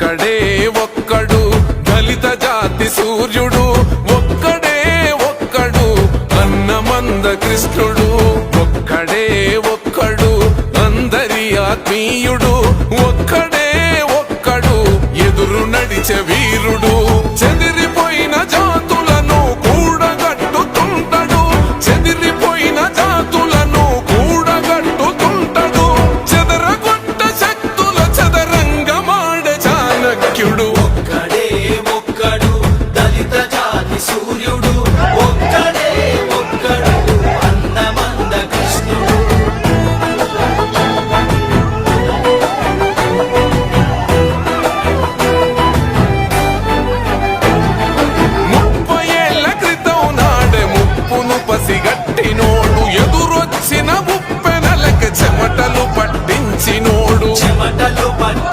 ఒక్కడే ఒక్కడు దళిత జాతి సూర్యుడు, ఒక్కడే ఒక్కడు అన్నమంద కృష్ణుడు, ఒక్కడే ఒక్కడు అందరి ఆత్మీయుడు, ఒక్కడే ఒక్కడు ఎదురు నడిచే వీరుడు. చెదిరిపోయిన జాతులను కూడగట్టుతుంటడు, చెదిరిపోయిన జాతులను కూడగట్టుతుంటడు, చెదరగొట్ట శక్తుల చదరంగమాడే చాణక్యుడు. ఒక్కడే ఒక్కడు దళిత జాతి సూర్యుడు, ఒక్కడే ఒక్కడు అందమంద కృష్ణుడు. పసిగట్టినోడు ఎదురొచ్చిన ఉప్పెనలకి చెమటలు పట్టించినోడు, చెమటలు పట్టి